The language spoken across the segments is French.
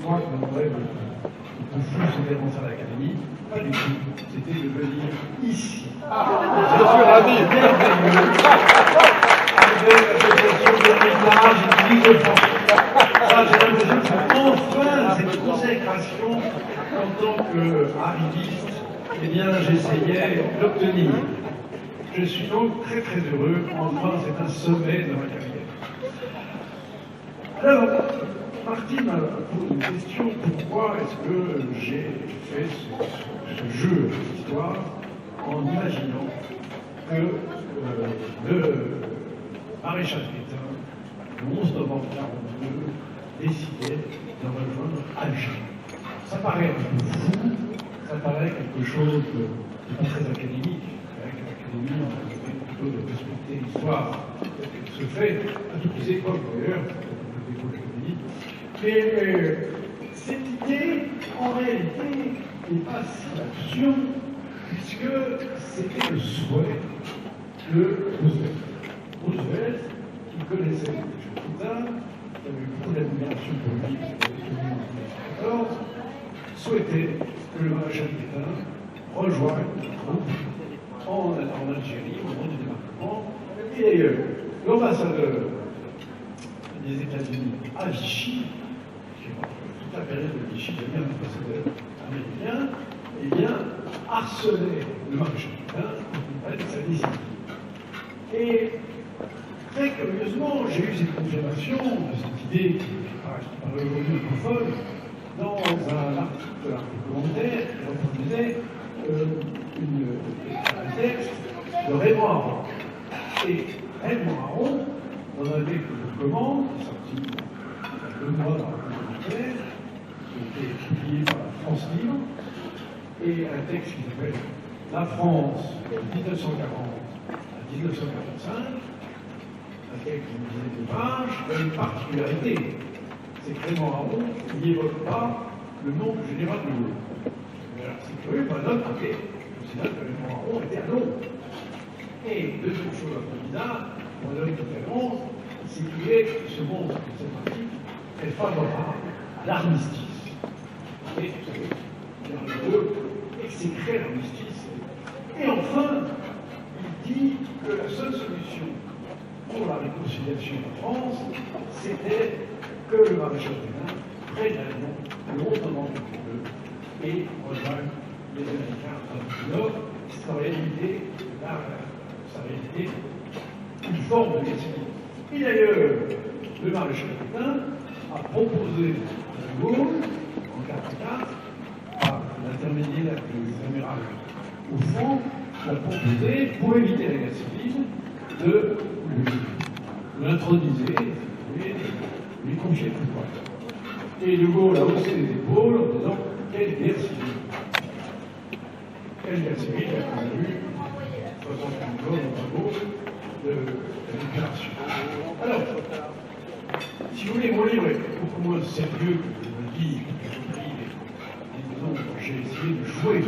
Moi, mon rêve le plus fou, c'était de rentrer à l'académie. Pas du tout. C'était de venir ici. Je suis ravi. Avec l'association de l'héritage et du livre français. Ça, j'ai l'impression que c'est enfin cette consécration en tant qu'arriviste, eh bien, j'essayais d'obtenir. Je suis donc très très heureux. Enfin, c'est un sommet de ma carrière. Alors, Martine m'a posé une question, pourquoi est-ce que j'ai fait ce jeu d'histoire en imaginant que le maréchal Pétain, le 11 novembre 1942, décidait de rejoindre Alger. Ça paraît un peu fou, ça paraît quelque chose de pas très académique. L'Académie, on a plutôt de respecter l'histoire qui se fait à toutes les époques d'ailleurs. Mais cette idée, en réalité, n'est pas si absurde, puisque c'était le souhait de Roosevelt. Roosevelt, qui connaissait le Pétain, qui avait beaucoup d'admiration pour lui, qui avait tenu en 1914, souhaitait que le maréchal Pétain rejoigne les troupes en Algérie, au moment du débarquement. Et d'ailleurs, l'ambassadeur des États-Unis à Vichy, toute la période de Vichy, il y avait un ambassadeur américain, eh bien, harcelait le maréchal Pétain pour qu'il prenne sa décision. Et très curieusement, j'ai eu cette confirmation de cette idée qui paraît aujourd'hui un peu folle dans un article commentaire qui reproduisait un texte de Raymond Aron. Et Raymond Aron, dans un livre que je commande, qui est sorti il y a 2 mois dans la République, qui a été publié par la France Libre, et un texte qui s'appelle La France de 1940 à 1945, un texte d'une dizaine de pages, qui a une particularité, c'est que Raymond Aron n'évoque pas le nom du général de Gaulle. C'est curieux, par exemple, côté, je considère que Raymond Aron était à Londres. Et deuxième chose un peu bizarre, Frédéric Mitterrand, c'est qu'il se montre que cette pratique est favorable à l'armistice. Et vous savez, il veut exécrer l'armistice. Et enfin, il dit que la seule solution pour la réconciliation en France, c'était que le maréchal Pétain prenne l'avion le 11 novembre 1942 et rejoigne les Américains du Nord. Ça aurait évité une forme de guerre civile. Et d'ailleurs, le maréchal Pétain a proposé à De Gaulle, en 1944, par l'intermédiaire du amiral Offrand, a proposé, pour éviter la guerre civile, de l'introniser, de lui confier le pouvoir. Et De Gaulle a haussé les épaules en disant quelle guerre civile. Quelle guerre civile a connu 60 millions de travaux de déclaration. Alors, si vous voulez, mon livre est beaucoup moins sérieux que je le dis, disons, j'ai essayé de jouer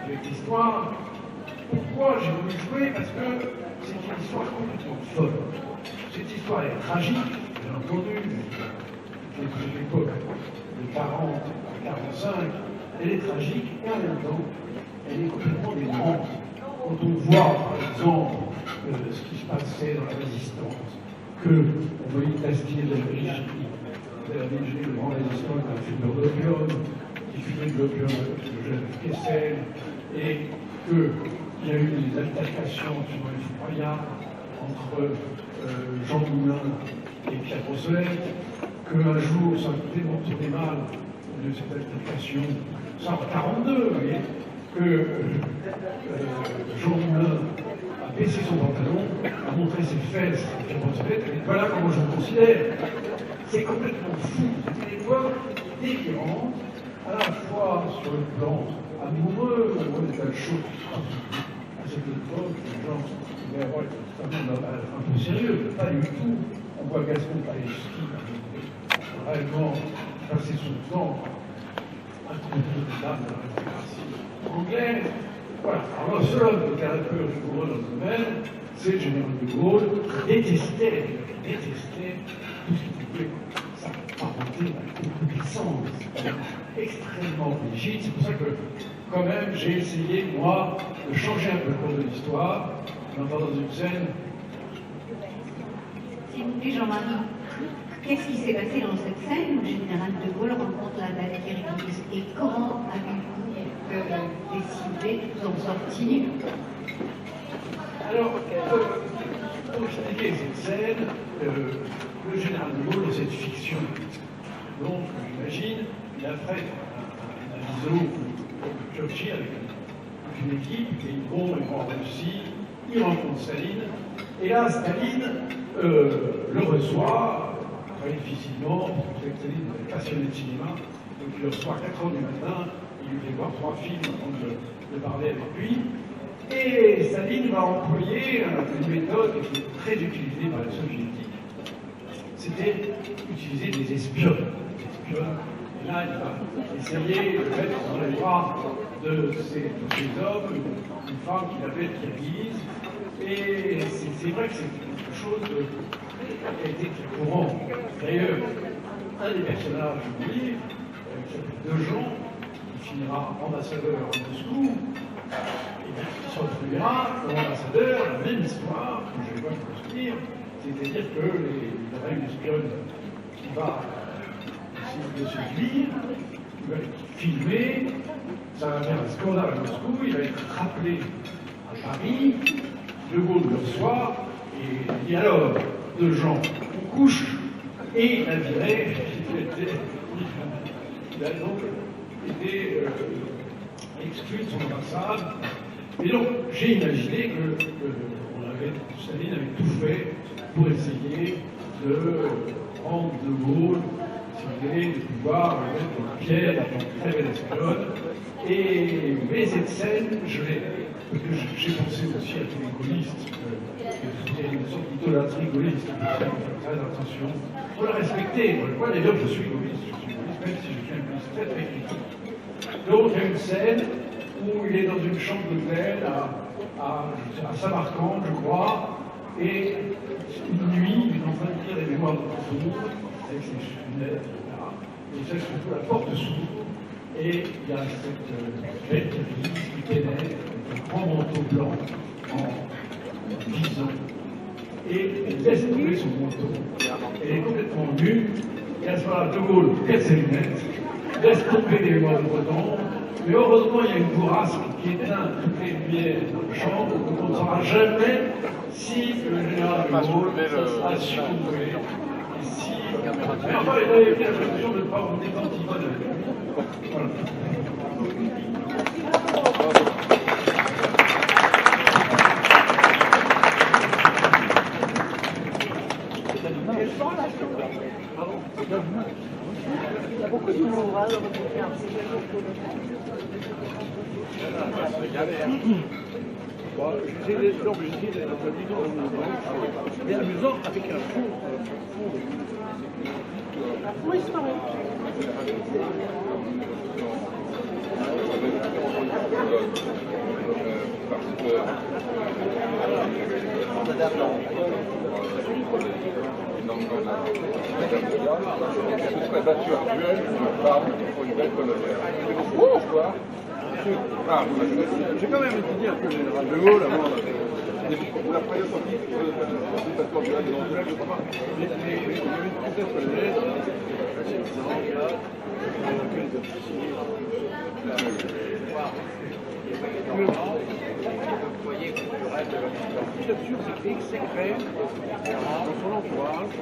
avec l'histoire. Pourquoi j'ai voulu jouer? Parce que c'est une histoire complètement folle. Cette histoire est tragique, bien entendu, depuis l'époque de 40 à 45, elle est tragique et en même temps, elle est complètement démente. Quand on voit, par exemple, ce qui se passait dans la résistance, qu'on voyait Tastier de la Belgique, le grand résistant qui a fumeur d'opium, qui fumait de l'opium avec le jeune Kessel, et qu'il y a eu des altercations absolument effroyables entre Jean Moulin et Pierre Brossolette, qu'un jour, ça démontait mal de cette altercation, ça en 1942, vous voyez, que Jean Moulin a baissé son pantalon, a montré ses fesses à Pierre Brossolette, et voilà comment je le considère. C'est complètement fou. C'est une époque délirante, à la fois sur le plan amoureux, on voit des tas de choses à cette époque, les gens pouvaient avoir un peu sérieux, pas du tout. On voit Gaston Paléski réellement passer son temps à trouver des dames de la démocratie anglaise. Voilà. Alors, le seul homme qui a un peu rigoureux dans ce domaine, c'est le général de Gaulle, qui détestait tout ce qui pouvait ça. apporter beaucoup de puissance, extrêmement rigide. C'est pour ça que, quand même, j'ai essayé, moi, de changer un peu le cours de l'histoire, en entrant dans une scène. S'il vous plaît, Jean-Marie, qu'est-ce qui s'est passé dans cette scène où le général de Gaulle rencontre la Valkyrie et comment avez-vous décidé de vous en sortir? Alors, pour expliquer cette scène, le général de Gaulle, dans cette fiction, donc j'imagine, il a fait un aviso au Churchill avec une équipe, et ils vont en Russie, il rencontre Staline, et là, Staline le reçoit, très difficilement, parce que Staline est passionné de cinéma, donc il le reçoit à 4 h du matin, il lui fait voir 3 films avant de parler avec lui. Et Staline va employer une méthode qui est très utilisée par les soviétiques. C'était utiliser des espionnes. Et là, il va essayer de mettre dans les bras de ces hommes une femme qu'il appelle Kirghiz. Et c'est vrai que c'est quelque chose qui a été très courant. D'ailleurs, un des personnages du livre, qui s'appelle Dejean, qui finira ambassadeur à Moscou, il se retrouvera comme ambassadeur, la même histoire, que je vais construire, c'est-à-dire qu'il y aura une espionne qui va essayer de se séduire, qui va être filmé, ça va faire un scandale à Moscou, il va être rappelé à Paris, De Gaulle le reçoit, et il dit alors, deux gens, on couche, et il a viré, il a donc été exclu de son ambassade. Et donc, j'ai imaginé que Staline avait tout fait pour essayer de rendre De Gaulle, si vous voulez, de pouvoir mettre la pierre dans une très belle espionne. Mais cette scène, je l'ai, parce que j'ai pensé aussi à tous les gaullistes, il y a une sorte d'idolâtrie gaulliste, il faut faire très attention. Il faut la respecter. Moi, d'ailleurs, je suis gaulliste, même si je suis un gaulliste très très critique. Donc, il y a une scène où il est dans une chambre d'hôtel à Samarcande, je crois, et une nuit, il est en train de lire les mémoires de Rousseau, avec ses lunettes, etc. Et c'est surtout la porte s'ouvre, et il y a cette belle qui pénètre, avec un grand manteau blanc, en 10 ans, et elle laisse tomber son manteau. Elle est complètement nue, et à ce moment-là, De Gaulle perd ses lunettes, laisse tomber les mémoires de Breton. Mais heureusement, il y a une bourrasque qui éteint toutes les lumières dans la chambre, donc on ne saura jamais si le général de Gaulle a succombé. Et si. Mais enfin, il avait bien l'impression de ne pas revenir quand il va de la nuit. Voilà. J'essaie d'être amusant avec un fond. Oui, c'est marrant. Ce serait battu actuel par une belle colonnaire. Pourquoi? J'ai quand même étudié un peu le général de Gaulle avant. Vous la première sortie, parce qu'on a des enjeux, je crois. Il y avait une princesse polonaise, ce qui est sûr, c'est qu'il exécrait dans son entourage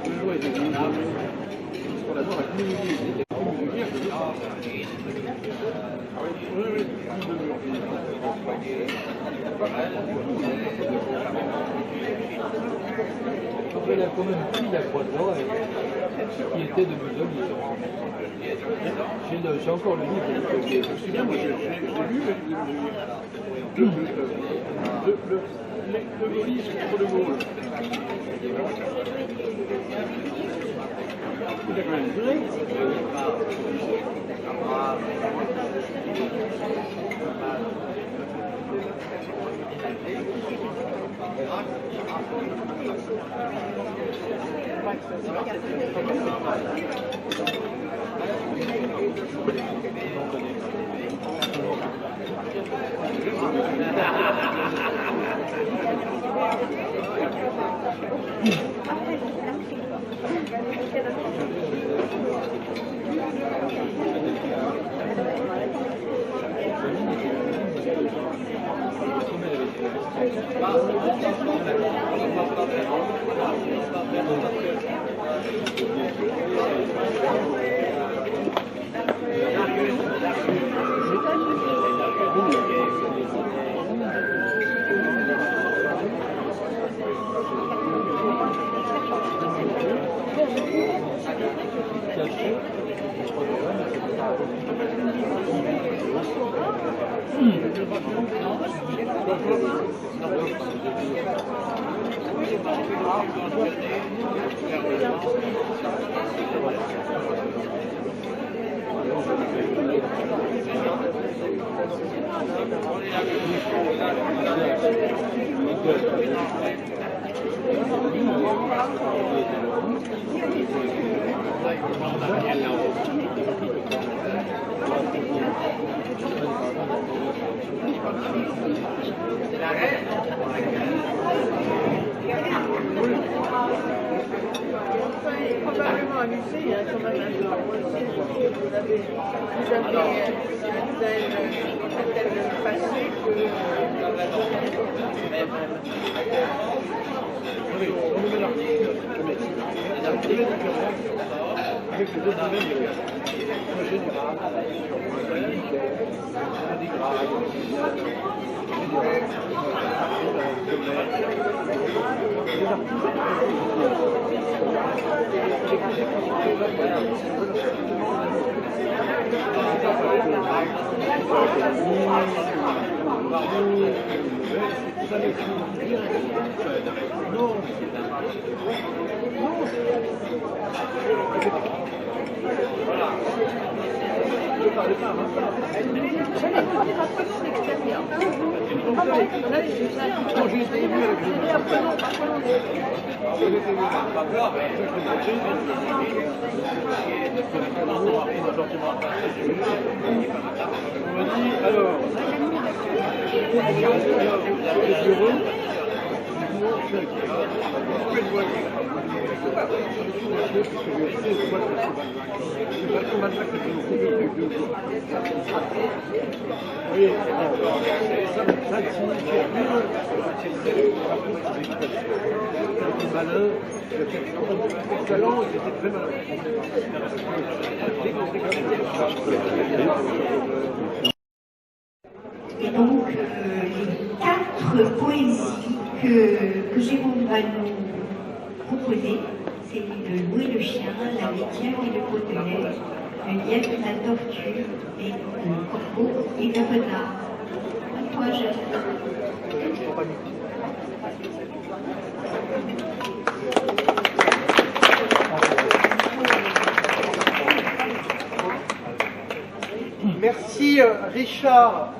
le jour était venu, ce qu'on appelle la communauté. Il a quand même pris la croix de joie qui était de Mussolini. J'ai encore le livre. Je me souviens, moi j'ai lu le gaullisme contre De Gaulle. Il a quand même duré. Probablement amusé, hein, quand même, un jour. Vous avez un tel passé que... Oui, on nous met l'article, il y a une différence avec les autres domaines de général, Quand j'ai été élu avec alors, Et donc, les 4 poésies que j'ai voulu nous proposer, c'est le loup et le chien, la métière et le potelet, le lièvre, la tortue, et le corbeau et le renard. À toi, Jeanne. Merci Richard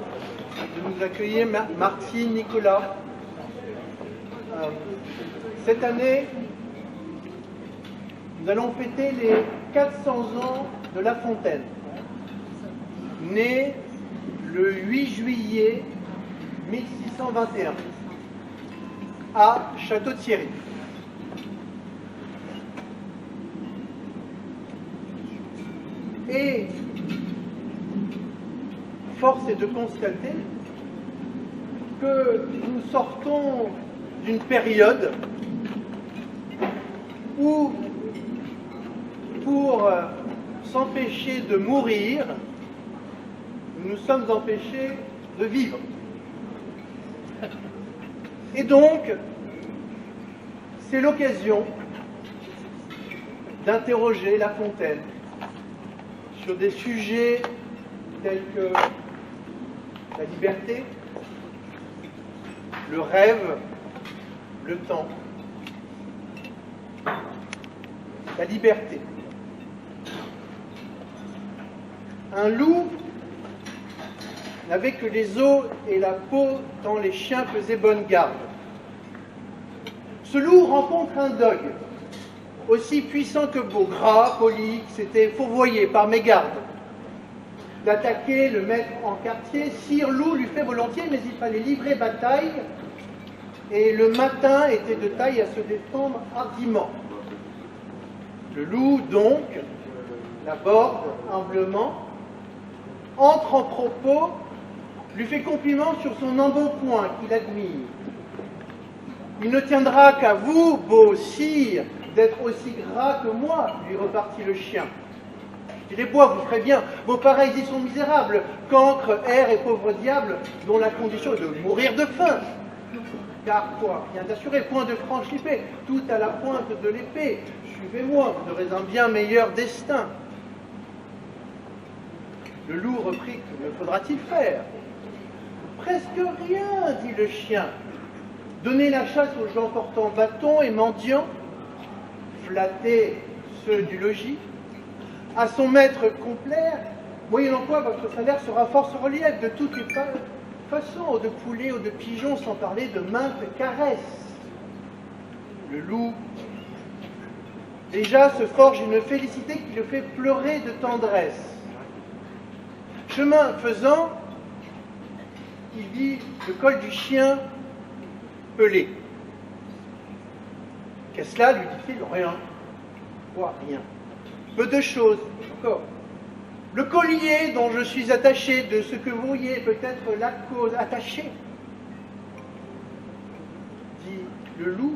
de nous accueillir, Martine, Nicolas. Cette année, nous allons fêter les 400 ans de La Fontaine, né le 8 juillet 1621 à Château-Thierry. Et force est de constater que nous sortons d'une période où, pour s'empêcher de mourir, nous nous sommes empêchés de vivre. Et donc, c'est l'occasion d'interroger La Fontaine sur des sujets tels que la liberté, le rêve, le temps. La liberté. Un loup n'avait que les os et la peau dont les chiens faisaient bonne garde. Ce loup rencontre un dogue, aussi puissant que beau, gras, poli, qui s'était fourvoyé par mégarde. L'attaquer, le mettre en quartier, Sire Loup lui fait volontiers, mais il fallait livrer bataille, et le matin était de taille à se défendre hardiment. Le loup, donc, l'aborde humblement, entre en propos, lui fait compliment sur son embonpoint qu'il admire. Il ne tiendra qu'à vous, beau sire, d'être aussi gras que moi, lui repartit le chien. Et les bois vous ferez bien, vos pareils y sont misérables, cancres, airs et pauvres diables, dont la condition est de mourir de faim. Car quoi, rien d'assuré, point de franc chippé, tout à la pointe de l'épée. Suivez-moi, vous aurez un bien meilleur destin. Le loup reprit, que me faudra-t-il faire? Presque rien, dit le chien. Donner la chasse aux gens portant bâton et mendiants, flatter ceux du logis, à son maître complaire, moyennant quoi votre salaire sera fort sur relief de toutes les façons, de poulets ou de pigeons, sans parler de maintes caresses. Le loup, déjà, se forge une félicité qui le fait pleurer de tendresse. Chemin faisant, il vit le col du chien pelé. Qu'est-ce là, lui dit-il? Rien. Quoi, rien? Peu de choses, encore. Le collier dont je suis attaché, de ce que vous voyez peut-être la cause, attaché, dit le loup.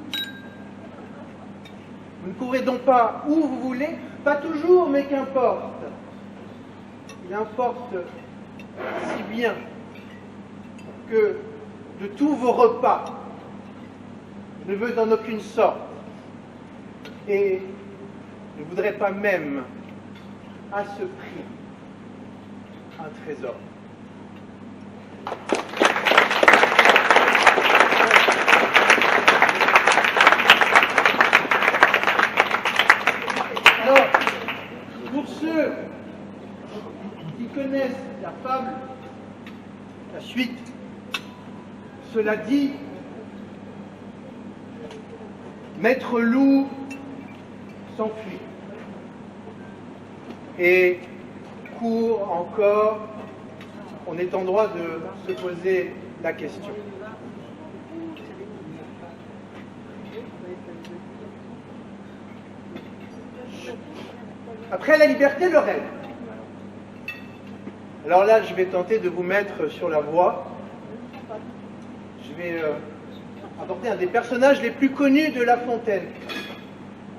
Vous ne courez donc pas où vous voulez, pas toujours, mais qu'importe. Il importe si bien que de tous vos repas, je ne veux en aucune sorte, et ne voudrais pas même à ce prix un trésor. Alors, pour ceux qui connaissent la fable, la suite, cela dit, Maître Loup s'enfuit et court encore. On est en droit de se poser la question. Après la liberté, le rêve. Alors là, je vais tenter de vous mettre sur la voie. Je vais apporter un des personnages les plus connus de La Fontaine.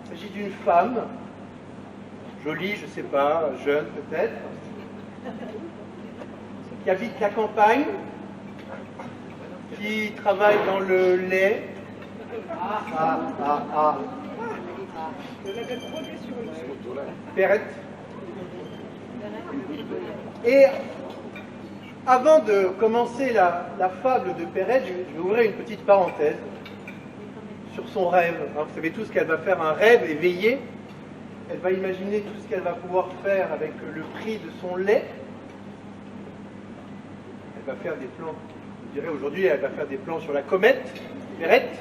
Il s'agit d'une femme, jolie, je ne sais pas, jeune peut-être, qui habite la campagne, qui travaille dans le lait. Perrette. Et avant de commencer la fable de Perrette, je vais ouvrir une petite parenthèse sur son rêve. Alors, vous savez tous qu'elle va faire un rêve éveillé. Elle va imaginer tout ce qu'elle va pouvoir faire avec le prix de son lait. Elle va faire des plans, je dirais aujourd'hui, elle va faire des plans sur la comète, Perrette.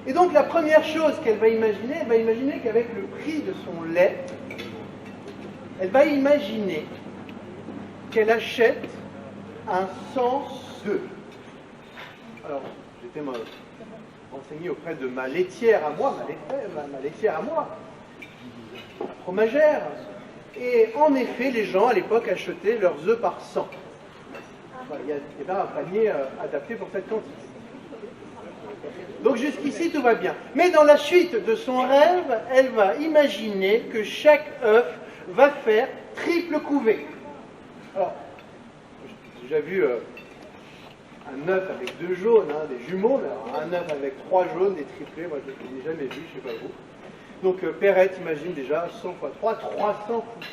Et donc la première chose qu'elle va imaginer, elle va imaginer qu'avec le prix de son lait, elle va imaginer qu'elle achète un 102. Alors, j'étais renseigné auprès de ma laitière à moi, ma laitière à moi, la fromagère. Et en effet, les gens à l'époque achetaient leurs œufs par 100. Enfin, il y avait un panier adapté pour cette quantité. Donc jusqu'ici, tout va bien. Mais dans la suite de son rêve, elle va imaginer que chaque œuf va faire triple couvée. Alors, j'ai déjà vu un œuf avec 2 jaunes, des jumeaux, mais alors un œuf avec 3 jaunes, des triplés, moi je ne l'ai jamais vu, je ne sais pas vous. Donc Perrette imagine déjà 100 x 3, 300 coups.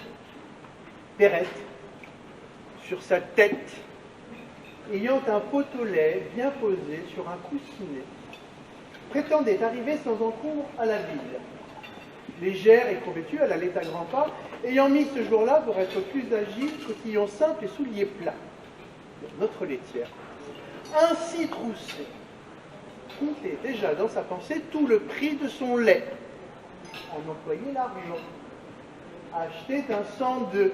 Perrette, sur sa tête, ayant un pot au lait bien posé sur un coussinet, prétendait arriver sans encours à la ville. légère et convêtue, elle allait à grands pas, ayant mis ce jour-là, pour être plus agile, cotillon simple et souliers plats. Notre laitière, ainsi troussée, comptait déjà dans sa pensée tout le prix de son lait. En employait l'argent. Achetait un cent d'œufs.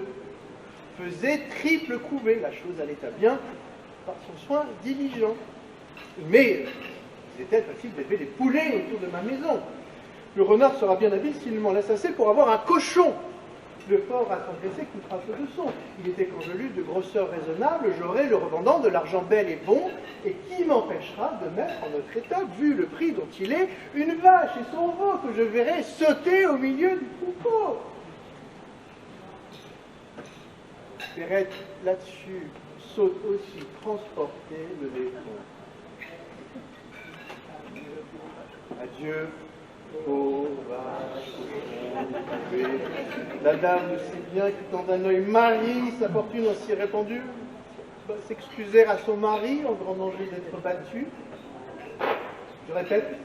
Faisait triple couvée. La chose allait à bien par son soin diligent. Mais il était facile d'élever des poulets autour de ma maison. Le renard sera bien habile s'il m'en laisse assez pour avoir un cochon. Le fort à s'engraisser coûtera peu de son. Il était convenu de grosseur raisonnable, j'aurai le revendant de l'argent bel et bon, et qui m'empêchera de mettre en notre état, vu le prix dont il est, une vache et son veau que je verrai sauter au milieu du troupeau. Perrette, là-dessus, saute aussi transporter le laiton. Adieu. Oh, vache, la dame sait bien que dans un œil Marie, sa fortune ainsi répandue, va s'excuser à son mari en grand danger d'être battu. Je répète,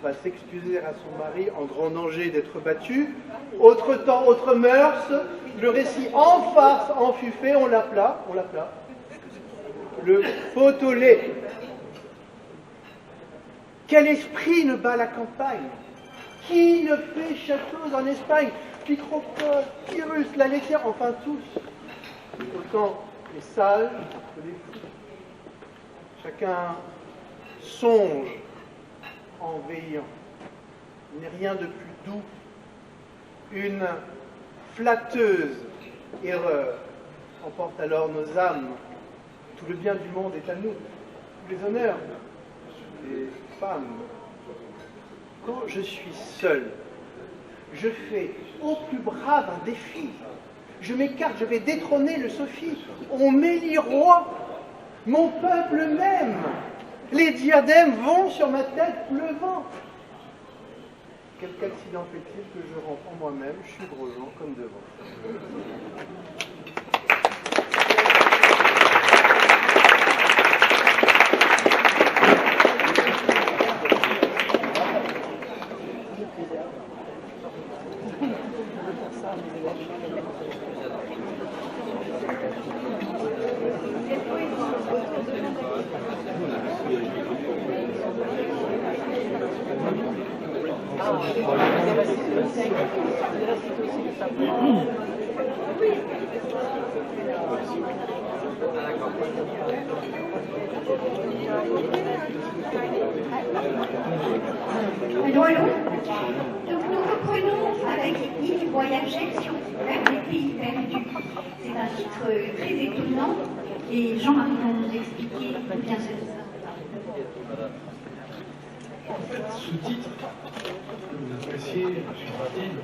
va s'excuser à son mari en grand danger d'être battu. Autre temps, autre mœurs, le récit en farce, en fut fait, on l'appela. Le pot au lait. Quel esprit ne bat la campagne? Qui ne fait châteaux en Espagne? Picropole, Pyrrhus, la laitière, enfin tous. Autant les sages que les fous. Chacun songe en veillant. Il n'est rien de plus doux. Une flatteuse erreur emporte alors nos âmes. Tout le bien du monde est à nous. Tous les honneurs des femmes. Quand je suis seul, je fais au plus brave un défi. Je m'écarte, je vais détrôner le Sophie. On m'élit roi, mon peuple même. Les diadèmes vont sur ma tête pleuvant. Quel accident fait-il que je rentre en moi-même, je suis Grosjean comme devant. Allô, allô. Donc nous reprenons avec l'île Voyager sur vers les pays perdus. C'est un titre très étonnant et Jean-Marie va nous expliquer bien cela. En fait, ce titre que vous appréciez, M. Ratil,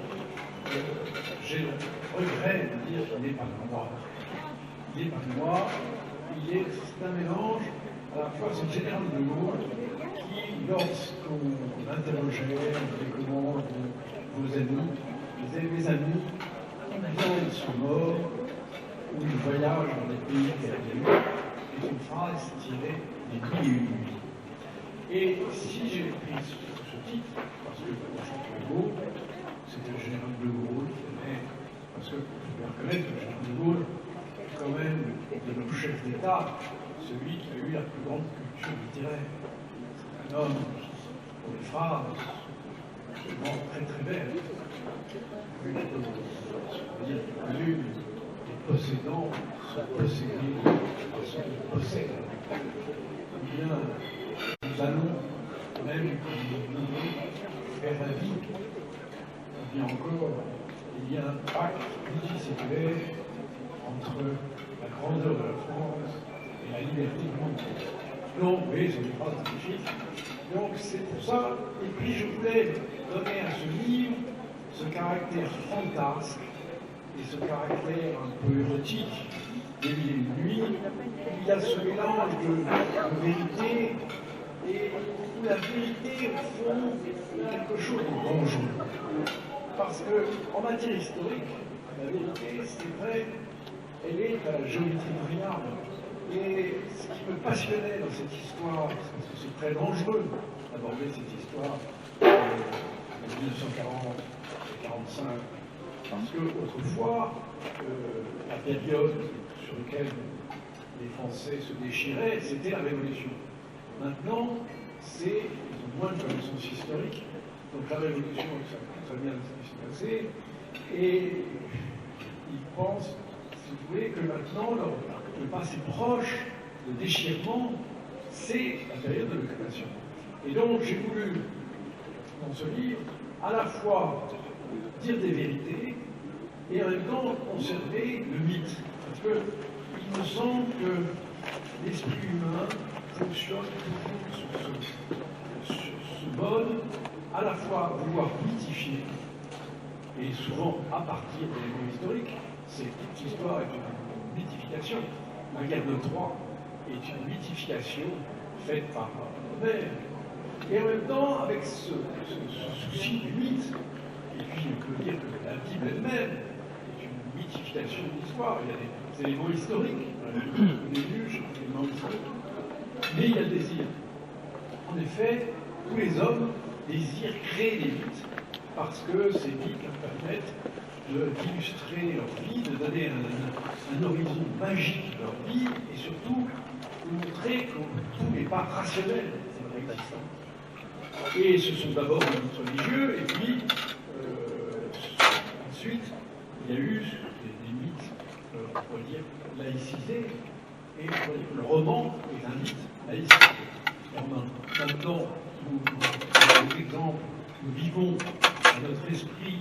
j'ai le regret de dire qu'il n'est pas de moi. Il n'est pas de moi, c'est un mélange, à la fois c'est le général de Gaulle qui, lorsqu'on interrogeait, on disait comment vos amis, vous avez mes amis, bien ils sont morts, ou ils voyagent dans des pays perdus, et une phrase tirée des Mille et une nuits. Et si j'ai pris ce titre, parce que le chanteur de Gaulle, c'était le général de Gaulle, parce que je dois reconnaître que le général de Gaulle est quand même de nos chefs d'État, celui qui a eu la plus grande culture littéraire. C'est un homme pour les phrases absolument très très belles. C'est-à-dire que l'une des possédants sont possédés par ceux qui possèdent. Eh bien, nous allons, même quand nous faire la vie, il y a encore il y a un pacte multiséculaire entre la grandeur de la France et la liberté du monde. Donc, oui, c'est une phrase magnifique. Donc, c'est pour ça. Et puis, je voulais donner à ce livre ce caractère fantasque et ce caractère un peu érotique des Mille et une nuits. Il y a ce mélange de vérité et où la vérité, au fond, est quelque chose de dangereux. Parce qu'en matière historique, la vérité, c'est vrai, elle est à la géométrie variable. Et ce qui me passionnait dans cette histoire, parce que c'est très dangereux d'aborder cette histoire de 1940, 45. Parce que autrefois, la période sur laquelle les Français se déchiraient, c'était la Révolution. Maintenant, ils ont moins de connaissances historiques, donc la Révolution, ça très bien ce qui s'est passé, et ils pensent, si vous voulez, que maintenant, le passé proche, le déchirement, c'est la période de l'occupation. Et donc, j'ai voulu, dans ce livre, à la fois dire des vérités et en même temps conserver le mythe. Parce que il me semble que l'esprit humain fonctionne toujours sur ce mode, à la fois vouloir mythifier, et souvent à partir d'éléments historiques. Toute l'histoire est une mythification. La guerre de Troie est une mythification faite par Homère. Et en même temps, avec ce souci du mythe, et puis on peut dire que la Bible elle-même est une mythification de l'histoire. Il y a des éléments historiques, des juges, des éléments historiques, mais il y a le désir. En effet, tous les hommes désirent créer des mythes parce que ces mythes leur permettent d'illustrer leur vie, de donner un horizon magique de leur vie et surtout de montrer que tout n'est pas rationnel, c'est leur existence. Et ce sont d'abord des mythes religieux, et puis ensuite il y a eu des mythes, on pourrait dire, laïcisés, et on pourrait dire que le roman est un mythe laïcisé. Maintenant, par exemple, nous vivons à notre esprit,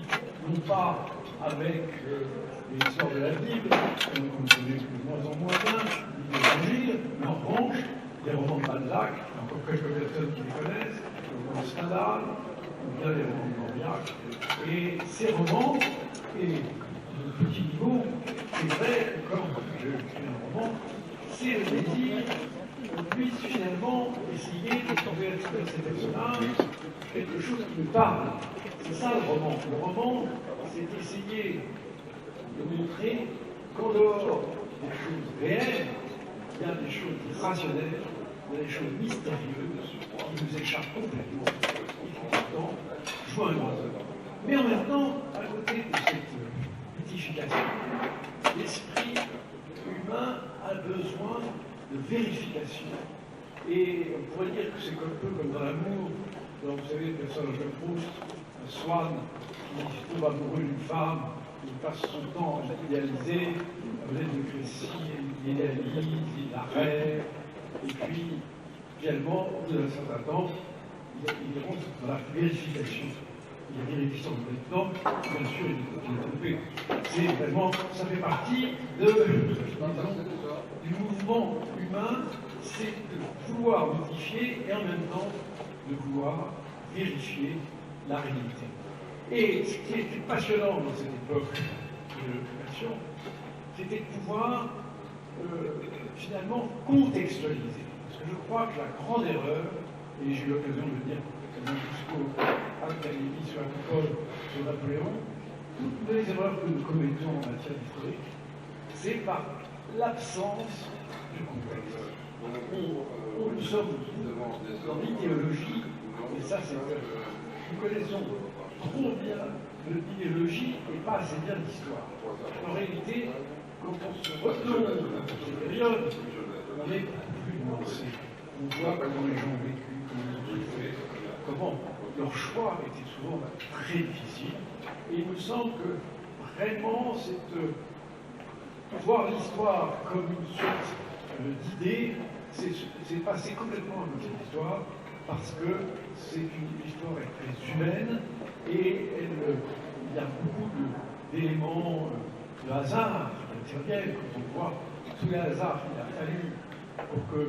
non pas avec les histoires de la Bible, qu'on connaît de moins en moins bien, l'Évangile, mais en revanche, les romans de Balzac, il y a encore quelques personnes qui les connaissent, les romans de Stendhal, ou bien les romans de Mauriac. Et ces romans, et de petit niveau, c'est vrai que quand je écris un roman, c'est le désir qu'on puisse finalement essayer de trouver à travers ces personnages quelque chose qui nous parle. C'est ça le roman. Le roman, c'est essayer de montrer qu'en dehors des choses réelles, il y a des choses rationnelles, il y a des choses mystérieuses qui nous échappent complètement et qui pourtant jouent un grand rôle. Mais en même temps, à côté de cette mythification, l'esprit humain a besoin de vérification. Et on pourrait dire que c'est un peu comme dans l'amour. Vous savez, le personnage de Proust, Swann, qui tombe amoureux d'une femme, il passe son temps à l'idéaliser, à l'aide de Crécy, il idéalise, il la rêve, et puis, finalement, au bout d'un certain temps, il rentre dans la vérification. Il y a vérification maintenant, bien sûr, il continue de tromper. C'est vraiment, ça fait partie du mouvement humain, c'est de vouloir modifier et en même temps de vouloir vérifier la réalité. Et ce qui était passionnant dans cette époque de l'occupation, c'était de pouvoir finalement contextualiser. Parce que je crois que la grande erreur, et j'ai eu l'occasion de le dire dans un discours à l'Académie sur la coupole sur Napoléon, toutes les erreurs que nous commettons en matière historique, c'est par l'absence du contexte. Nous sommes dans l'idéologie, et ça c'est vrai. Nous connaissons trop bien l'idéologie et pas assez bien l'histoire. En réalité, quand on se retourne dans cette période, on est plus nuancé. On voit comment les gens ont vécu, comment ils ont souffert, comment leur choix était souvent très difficile. Et il me semble que vraiment, voir l'histoire comme une sorte d'idée, c'est passé complètement à côté de l'histoire, parce que c'est une histoire très humaine et il y a beaucoup d'éléments de hasard qui interviennent quand on voit tous les hasards qu'il a fallu pour que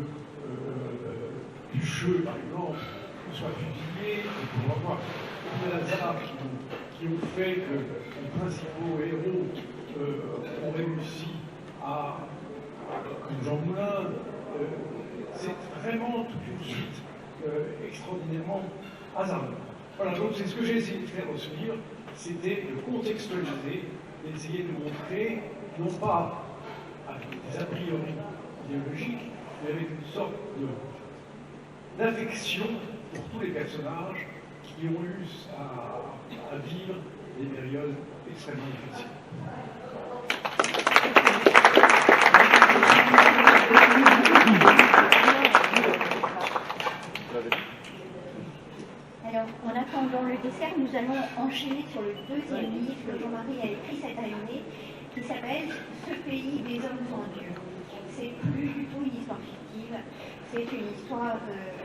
Ducheux, par exemple, soit fusillé, pour avoir tous les hasards qui ont fait que les principaux héros ont réussi comme Jean Moulin, c'est vraiment toute une suite extraordinairement hasardeux. Voilà, donc c'est ce que j'ai essayé de faire dans ce livre, c'était de contextualiser, d'essayer de montrer, non pas avec des a priori idéologiques, mais avec une sorte d'affection pour tous les personnages qui ont eu à vivre des périodes extrêmement difficiles. Alors, en attendant le dessert, nous allons enchaîner sur le deuxième livre que Jean-Marie a écrit cette année, qui s'appelle « Ce pays des hommes sans Dieu ». C'est plus du tout une histoire fictive, c'est une histoire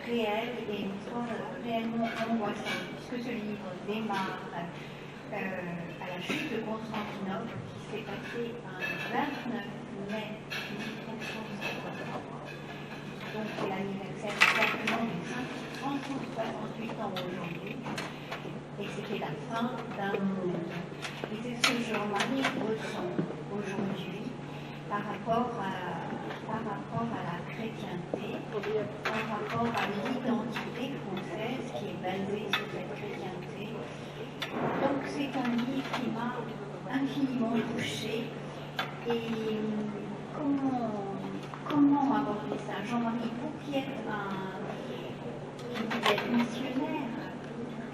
réelle et une histoire réellement angoissante, puisque ce livre démarre à la chute de Constantinople qui s'est passée un 29 mai 1353. Donc c'est l'anniversaire exactement de 368 ans aujourd'hui, et c'était la fin d'un monde. Et c'est ce que Jean-Marie ressent aujourd'hui par rapport à la chrétienté, par rapport à l'identité française qui est basée sur cette chrétienté. Donc c'est un livre qui m'a infiniment touchée. Et comment aborder ça? Jean-Marie, vous qui êtes missionnaire,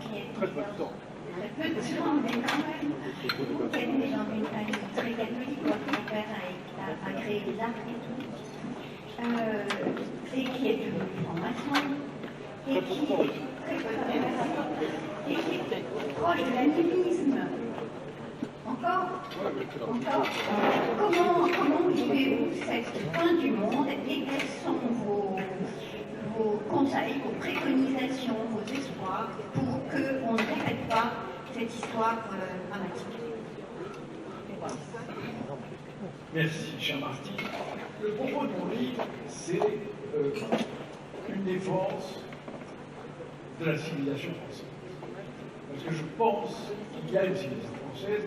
qui êtes Très peu de temps. Très peu de temps, mais quand même, vous qui êtes né dans une famille très catholique, votre père a créé des arts et tout, et qui est devenu franc-maçon, et qui est proche de l'animisme. Encore, comment vivez-vous cette fin du monde et quels sont vos conseils, vos préconisations, vos espoirs pour qu'on ne répète pas cette histoire dramatique? Merci, cher Marty. Le propos de mon livre, c'est une défense de la civilisation française. Parce que je pense qu'il y a une civilisation française,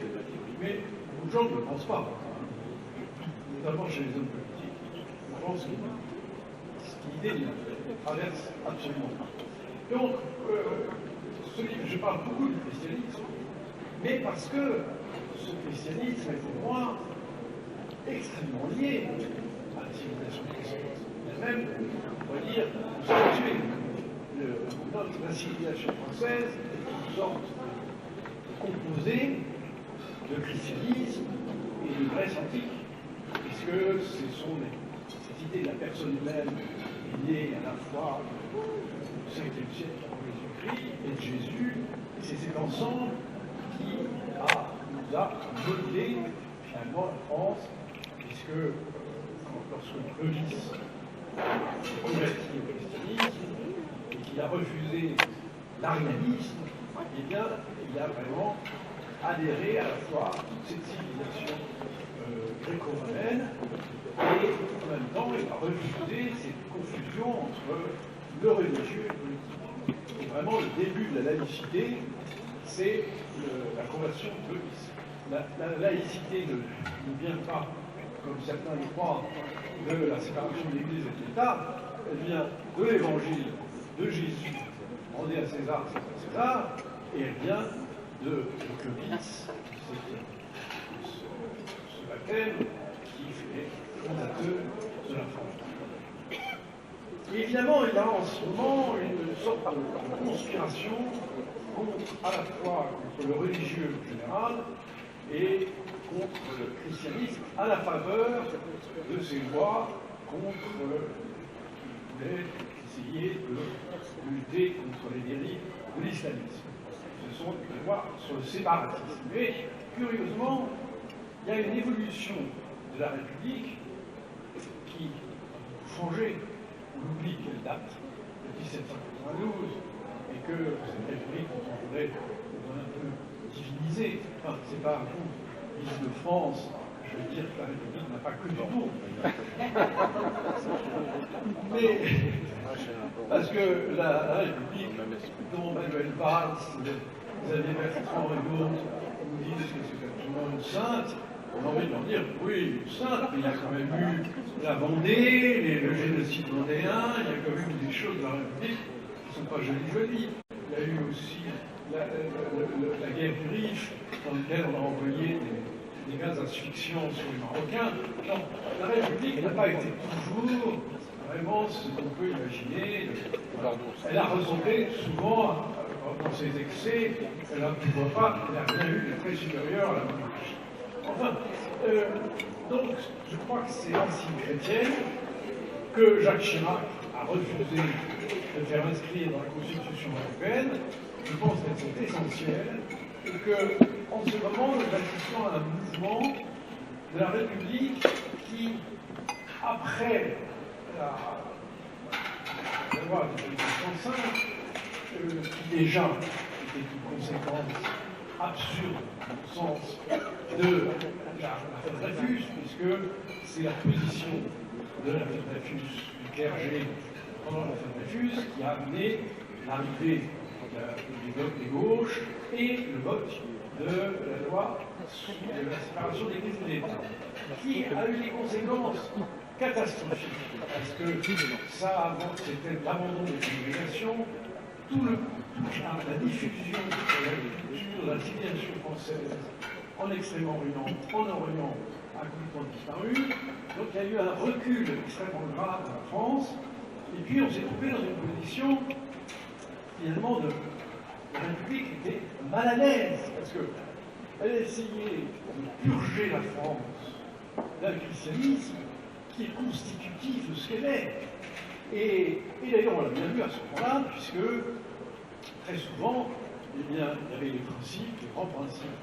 mais beaucoup de gens ne le pensent pas. Notamment chez les hommes politiques. Je pense que l'idée du traverse absolument pas. Donc, ce livre, je parle beaucoup du christianisme, mais parce que ce christianisme est pour moi extrêmement lié à la civilisation française. Et même, on va dire, statuer la civilisation française est une sorte composée de christianisme et de Grèce antique, puisque ce sont cette idée de la personne humaine née à la fois au 5e siècle avant Jésus-Christ et de Jésus, et c'est cet ensemble qui nous a modelé finalement la France, puisque lorsque Clovis s'est converti au christianisme et qu'il a refusé l'arianisme, eh bien, il a vraiment adhéré à la fois à toute cette civilisation gréco-romaine et en même temps il a refusé cette confusion entre le religieux et le politique. Et vraiment le début de la laïcité, c'est la conversion de Clovis. La laïcité ne vient pas, comme certains le croient, de la séparation de l'Église et de l'État, elle vient de l'évangile de Jésus, rendez à César et elle vient de Clovis, ce baptême qui fait fondateur de la France. Et évidemment, il y a en ce moment une sorte de conspiration à la fois contre le religieux en général et contre le christianisme à la faveur de ces lois contre qui voulaient essayer de lutter contre les dérives de l'islamisme. Ce sont des lois sur le séparatisme. Mais curieusement, il y a une évolution de la République qui a changé. On oublie qu'elle date de 1792 et que cette République, on pourrait un peu divinisée. Enfin, c'est pas vous, l'Île-de-France, je veux dire que la République n'a pas que du tour. Mais, parce que la République, dont Manuel Valls, Xavier Bertrand et d'autres nous disent que c'est absolument une sainte, on a envie de leur dire, oui, une sainte, mais il y a quand même eu la Vendée, le génocide vendéen, il y a quand même des choses dans la République qui ne sont pas jolies. Il y a eu aussi la guerre du Rif, dans laquelle on a envoyé des gaz asphyxiants sur les Marocains. Non, la République n'a pas été toujours vraiment ce qu'on peut imaginer. Elle a ressemblé souvent dans ses excès, elle ne voit pas, elle n'a rien eu de très supérieur à la monarchie. Enfin, donc, je crois que c'est ainsi chrétienne que Jacques Chirac a refusé de faire inscrire dans la Constitution européenne. Je pense qu'elles sont essentielles et qu'en ce moment, nous assistons à un mouvement de la République qui, après la loi de 1965, qui déjà était une conséquence absurde au sens de l'affaire Dreyfus, puisque c'est la position de l'affaire Dreyfus, du clergé pendant l'affaire Dreyfus, qui a amené l'arrivée du vote des gauches et le vote de la loi de la séparation des Églises et de l'État, qui a eu des conséquences catastrophiques, parce que ça, c'était l'abandon des congrégations, la diffusion de la culture, de la civilisation française en Extrême-Orient, en Orient, a complètement disparu. Donc il y a eu un recul extrêmement grave de la France, et puis on s'est trouvé dans une position, finalement, de la République était mal à l'aise, parce qu'elle essayait de purger la France d'un christianisme qui est constitutif de ce qu'elle est. Et d'ailleurs, on l'a bien vu à ce moment-là, puisque très souvent, eh bien, il y avait les principes, les grands principes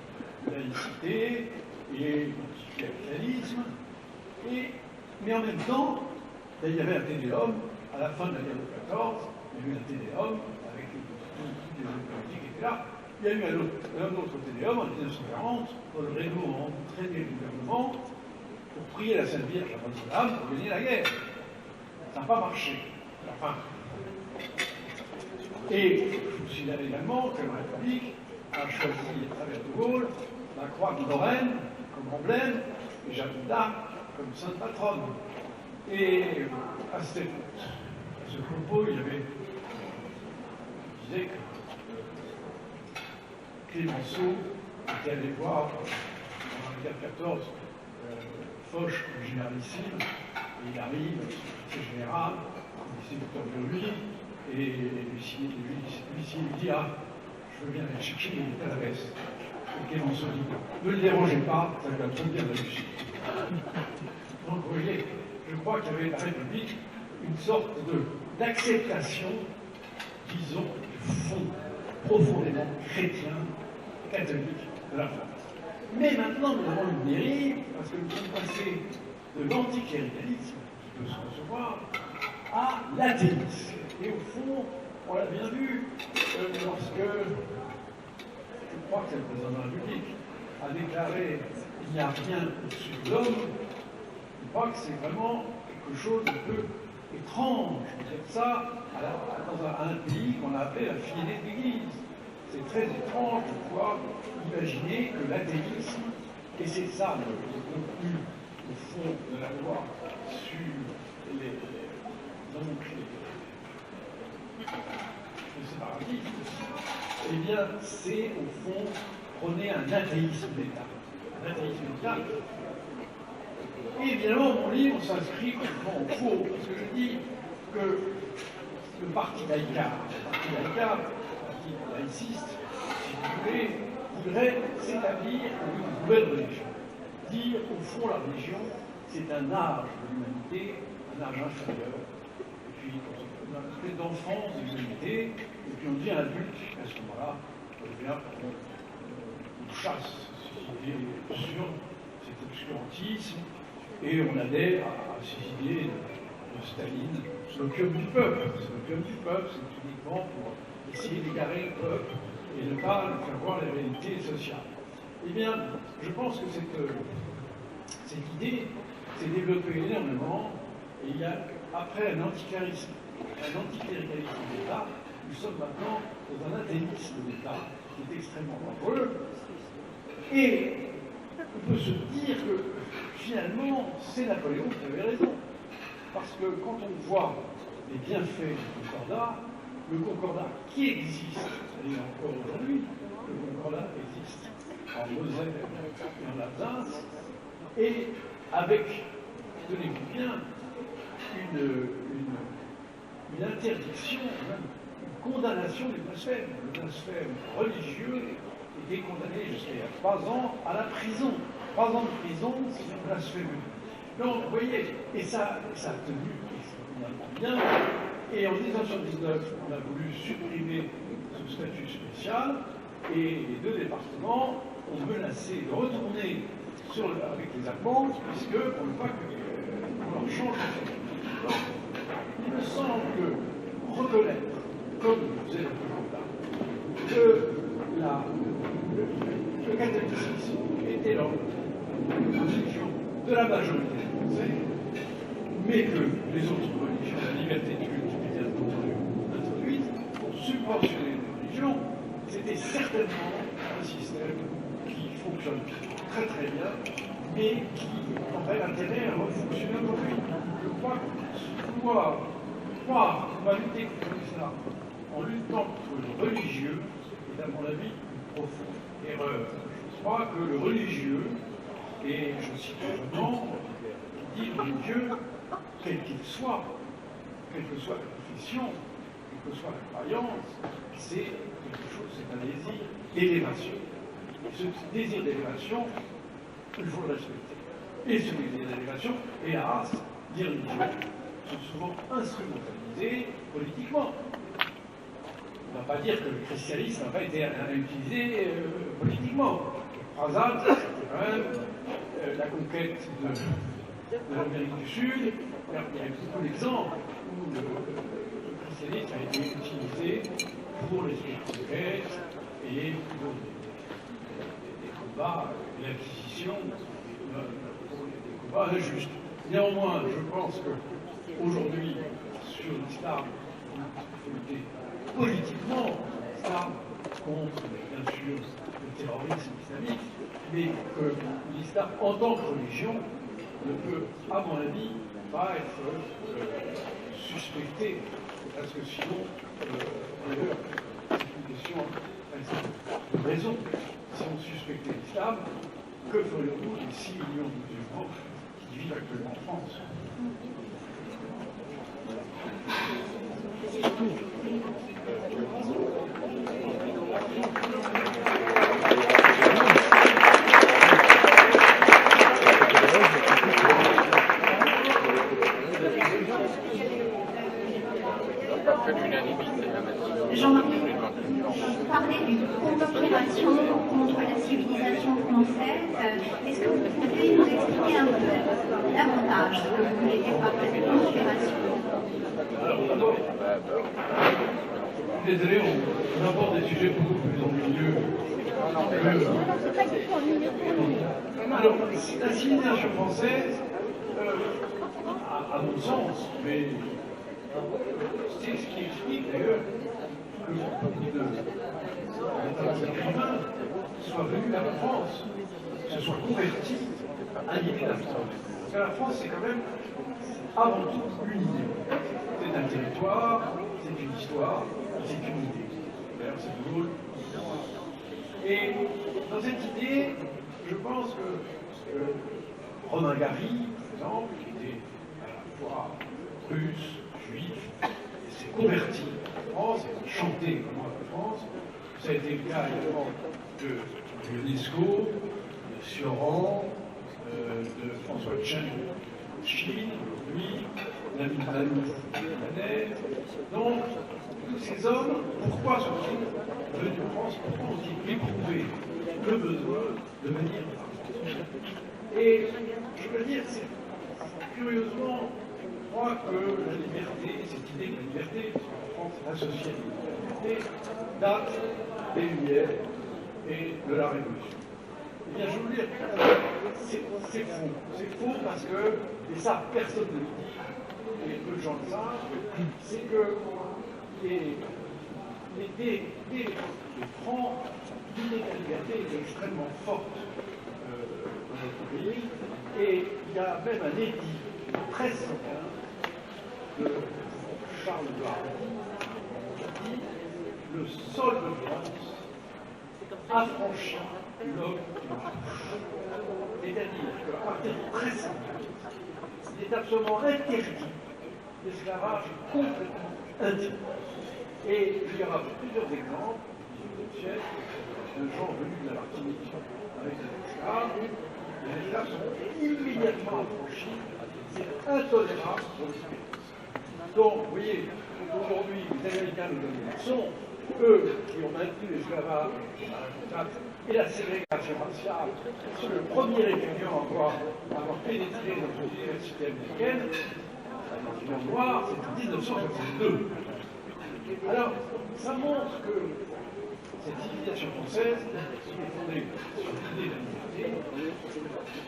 de laïcité et du capitalisme, mais en même temps, il y avait un téléhomme, à la fin de la guerre de 14, il y a eu un téléhomme avec toutes les hommes politiques qui étaient là. Il y a eu un autre téléhomme en 1940, Paul Reynaud a entraîné le gouvernement pour prier la Sainte Vierge à Notre-Dame pour gagner la guerre. Ça n'a pas marché. Enfin. Et je vous signale également que la République a choisi, à travers De Gaulle, la croix de Lorraine comme emblème et Jeanne d'Arc comme sainte patronne. Et à ce propos, il disait que Clémenceau était allé voir dans la guerre 14 Foch, le généralissime, et il arrive, c'est général, c'est docteur de lui, et l'huissier lui dit: ah, je veux bien aller chercher, mais il est à la baisse. Et Clémenceau dit: ne le dérangez pas, ça va trop bien réussir. Donc vous voyez, je crois qu'il y avait dans la République une sorte d'acceptation, disons, du fond profondément chrétien, catholique de la France. Mais maintenant, nous avons une dérive, parce que nous sommes passés de l'anticléricalisme, qui peut se recevoir, à l'athéisme. Et au fond, on l'a bien vu, lorsque, je crois que c'est le président de la République, a déclaré « il n'y a rien au-dessus de l'homme », je crois que c'est vraiment quelque chose d'un peu étrange. Vous êtes ça dans un pays qu'on a appelé la fidélité de l'Église. C'est très étrange de pouvoir imaginer que l'athéisme, et c'est ça le contenu, au fond, de la loi sur le séparatisme, eh bien, c'est au fond prôner un athéisme d'État. Un athéisme d'État. Et évidemment, mon livre s'inscrit complètement au faux, parce que je dis que le parti laïcard, parti laïciste, si vous voulez, voudrait s'établir comme une nouvelle religion. Dire, au fond, la religion, c'est un âge de l'humanité, un âge inférieur. Et puis, on a un espèce d'enfance de l'humanité, et puis on dit adulte, à ce moment-là, on chasse cette idée sur cet obscurantisme, et on adhère à ces idées de Staline, l'opium du peuple. C'est l'opium du peuple, c'est uniquement pour essayer d'égarer le peuple et ne pas lui faire voir les réalités sociales. Eh bien, je pense que cette idée s'est développée énormément, et il y a, après un anticléricalisme d'État, nous sommes maintenant dans un athéisme d'État qui est extrêmement dangereux. Et on peut se dire que finalement, c'est Napoléon qui avait raison. Parce que quand on voit les bienfaits du Concordat qui existe, et encore aujourd'hui, le Concordat existe en Moselle et en Alsace, et avec, tenez-vous bien, une interdiction, une condamnation du blasphème. Le blasphème religieux était condamné jusqu'à 3 ans à la prison. 3 ans de prison, c'est une blasphémie. Donc, vous voyez, et ça a tenu extrêmement bien. Et en 1979, on a voulu supprimer ce statut spécial, et les 2 départements ont menacé de retourner avec les Allemands, puisque on ne voit qu'on leur change de statut. Donc, il me semble que reconnaître, comme vous êtes là, que le catholicisme était la religion de la majorité des Français, mais que les autres religions, la liberté de culte qui était introduite, pour subventionner les religions, c'était certainement un système qui fonctionne très très bien, mais qui aurait intérêt à refonctionner aujourd'hui. Je crois que pouvoir lutter contre l'islam en luttant contre le religieux est à mon avis une profonde erreur. Je crois que le religieux, et je cite vraiment, dit religieux, quel qu'il soit, quelle que soit la confession, quelle que soit la croyance, c'est quelque chose, c'est un désir d'élévation. Et ce désir d'élévation, il faut le respecter. Et ce désir d'élévation, hélas, les religieux sont souvent instrumentalisés politiquement. On ne va pas dire que le christianisme n'a pas été utilisé politiquement. Croisade, c'était quand même la conquête de l'Amérique du Sud. Il y a beaucoup d'exemples où le christianisme a été utilisé pour les conquêtes et pour des combats, l'inquisition, pour des combats injustes. Néanmoins, je pense qu'aujourd'hui, sur l'islam, il faut lutter politiquement l'islam contre, bien sûr, le terrorisme islamique, mais que l'islam, en tant que religion, ne peut, à mon avis, pas être suspecté, parce que sinon, d'ailleurs, c'est une question de raison. Si on suspectait l'islam, que ferions-nous des 6 millions de musulmans qui vivent actuellement en France? Jean-Marie, vous parlez d'une conspiration contre la civilisation française. Est-ce que vous pouvez nous expliquer un peu davantage ce que vous voulez dire par cette conspiration? Alors, désolé, on aborde des sujets beaucoup plus ennuyeux. Alors, la civilisation française, à mon sens, mais c'est ce qui explique d'ailleurs que beaucoup d'écrivains soient venus à la France, se soient convertis à l'idée de la France. Parce que la France, c'est quand même avant tout une idée. C'est un territoire, c'est une histoire, c'est une idée. D'ailleurs, c'est drôle. Et dans cette idée, je pense que Romain Gary, par exemple, qui était à la fois russe, juif, s'est converti en France, il a chanté comme la France. Ça a été le cas également de l'UNESCO, de Sioran, de François Chen en Chine, aujourd'hui, Lamine Malouf en Planète. Donc, tous ces hommes, pourquoi sont-ils venus en France? Pourquoi ont-ils éprouvé le besoin de venir en France? Et je veux dire, c'est curieusement, je crois que la liberté, cette idée de la liberté, parce qu'en France, l'associée à la liberté, date des Lumières et de la Révolution. Eh bien, je veux dire, c'est faux. C'est faux parce que, et ça, personne ne le dit, et peu de gens le savent, c'est que dès les francs, l'inégalité est extrêmement forte dans notre pays, et il y a même un édit de 1315 de Charles de Hardy qui dit le sol de France affranchit l'homme qui le touche. C'est-à-dire qu'à partir de 1315, il est absolument interdit, l'esclavage est complètement interdit. Et il y aura plusieurs exemples du XVIIIe siècle de gens venus de la Martinique avec des esclaves. Les esclaves sont immédiatement affranchis. C'est intolérable pour les spiritistes. Donc, vous voyez, aujourd'hui, les Américains nous donnent des leçons, eux qui ont maintenu l'esclavage et la ségrégation raciale, sont le premier étudiant à avoir pénétré dans une université américaine, l'étudiant noir, c'est en 1962. Alors, ça montre que cette civilisation française est fondée sur l'idée de la liberté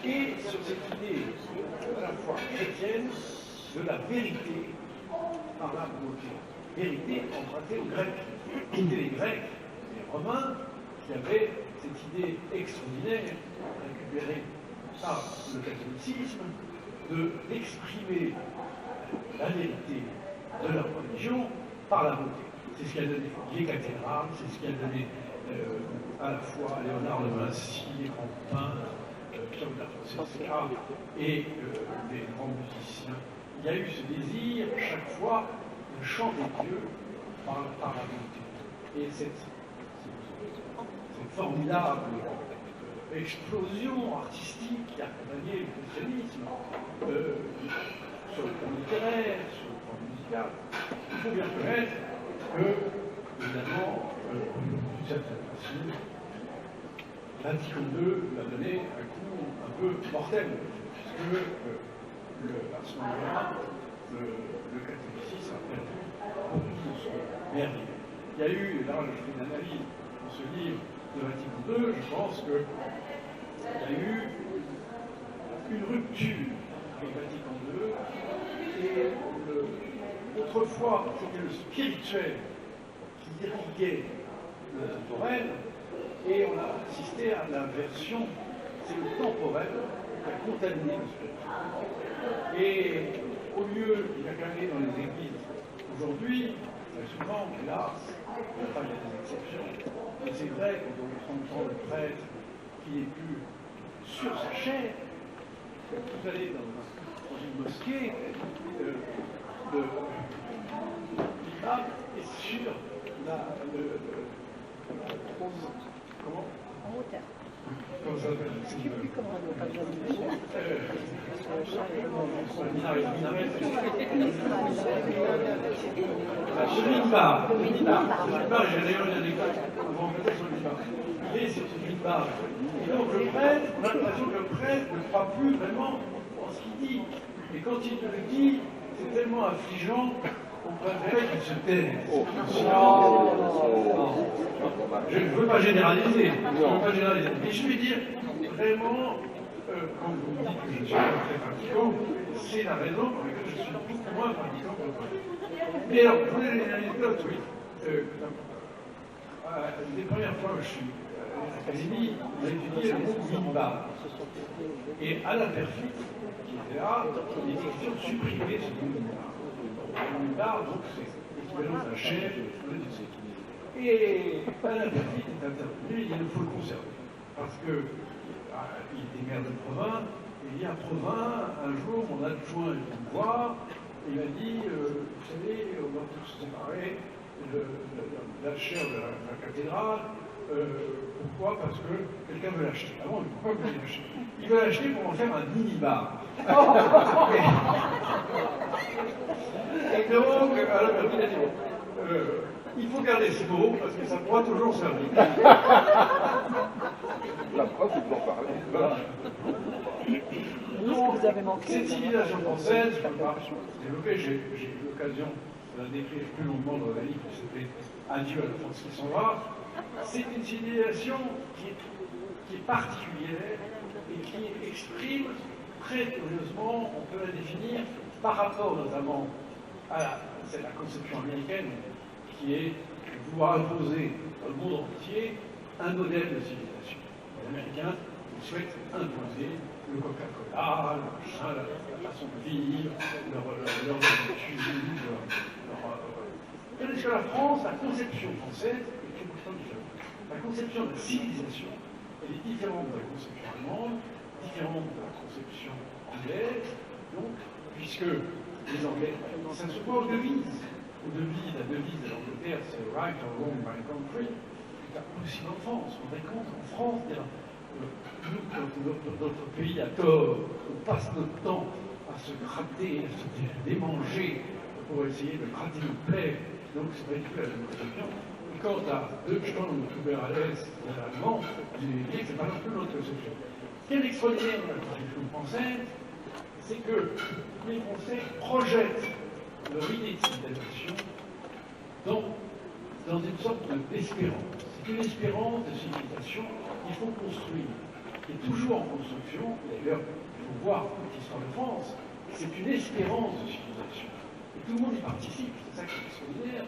et sur cette idée à la fois chrétienne de la vérité par la beauté. Vérité empruntée aux Grecs. C'était les Grecs, les Romains, qui avaient cette idée extraordinaire, récupérée par le catholicisme, d'exprimer la vérité de leur religion par la beauté. C'est ce qui a donné les cathédrales, c'est ce qui a donné à la fois Léonard de Vinci, les grands peintres, Pierre de etc., et les grands musiciens. Il y a eu ce désir, chaque fois, de chanter Dieu par la beauté. Et cette formidable explosion artistique qui a accompagné le christianisme sur le plan littéraire, sur le plan musical, il faut bien reconnaître que, évidemment, d'une certaine façon, Vatican II a donné un coup un peu mortel, puisque à ce moment-là, le catholicisme a perdu beaucoup de son merveille. Il y a eu, là je fais une analyse dans ce livre de Vatican II, je pense qu'il y a eu une rupture avec Vatican II, et autrefois c'était le spirituel qui irriguait le temporel, et on a assisté à l'inversion, c'est le temporel qui a contaminé le spirituel. Et au lieu d'acclamer dans les églises aujourd'hui, souvent, hélas, il y a des exceptions, mais c'est vrai qu'on entend le prêtre qui n'est plus sur sa chair. Vous allez dans une mosquée, l'imam est sur comment En hauteur. Comment ça s'appelle? Je ne sais plus comment on appelle Le minbar, j'ai d'ailleurs une anecdote avant de faire sur le minbar. Et c'est une minbar. Et donc le prêtre, on a l'impression que le prêtre ne croit plus vraiment en ce qu'il dit. Et quand il te le dit, c'est tellement affligeant qu'on préférait qu'il se taise. Je ne veux pas généraliser, mais je vais dire vraiment, quand vous me dites que je suis pas très pratiquant, c'est la raison pour laquelle je suis beaucoup moins pratiquant que le prêtre. Mais alors, vous avez une anecdote, oui. Les premières fois que je suis à l'académie, on a étudié le mot minbar. Et Alain Perfit, qui était là, il était question de supprimer ce mot minbar. Le minbar, donc, c'est l'équivalent d'un chef, et Alain Perfit est intervenu, il faut le conserver. Parce que il était maire de Provins, et il y a Provins, un jour, mon adjoint est venu me voir, et il m'a dit, vous savez, on va tous se séparer de la chaire de la cathédrale. Pourquoi? Parce que quelqu'un veut l'acheter. Ah bon, pourquoi vous voulez l'acheter? Il veut l'acheter pour en faire un mini-bar. Et donc, Alain Perfit a dit, il faut garder ce mot parce que ça pourra toujours servir. La preuve, il peut en parler. Donc, cette civilisation française, je ne peux pas développer, j'ai eu l'occasion de la décrire plus longuement dans la livre qui s'appelait Adieu à la France qui s'en va. C'est une civilisation qui est particulière et qui exprime très curieusement, on peut la définir par rapport notamment à la conception américaine qui est de vouloir imposer au monde entier un modèle de civilisation. Les Américains souhaitent imposer le Coca-Cola, le machin, la façon de vivre, leur habitude, tandis que la France, la conception française est complètement différente. La conception de la civilisation, elle est différente de la conception allemande, différente de la conception anglaise, donc, puisque les Anglais, ça se voit aux devises. la devise de l'Angleterre, c'est right or wrong by country. Aussi en France, on est compte en France, nous, quand notre pays a tort, on passe notre temps à se gratter, à se démanger pour essayer de gratter une plaie, donc c'est ridicule à la démonstration. Et quant à Deutschland, Liberales, l'allemand, je dis que c'est pas non plus notre conception. Ce qui est extraordinaire dans la conception française, c'est que les Français projettent leur idée de civilisation dans une sorte d'espérance. C'est une espérance de civilisation qu'il faut construire, qui est toujours en construction. D'ailleurs, il faut voir toute l'histoire de France, c'est une espérance de civilisation. Et tout le monde y participe, c'est ça qui est extraordinaire,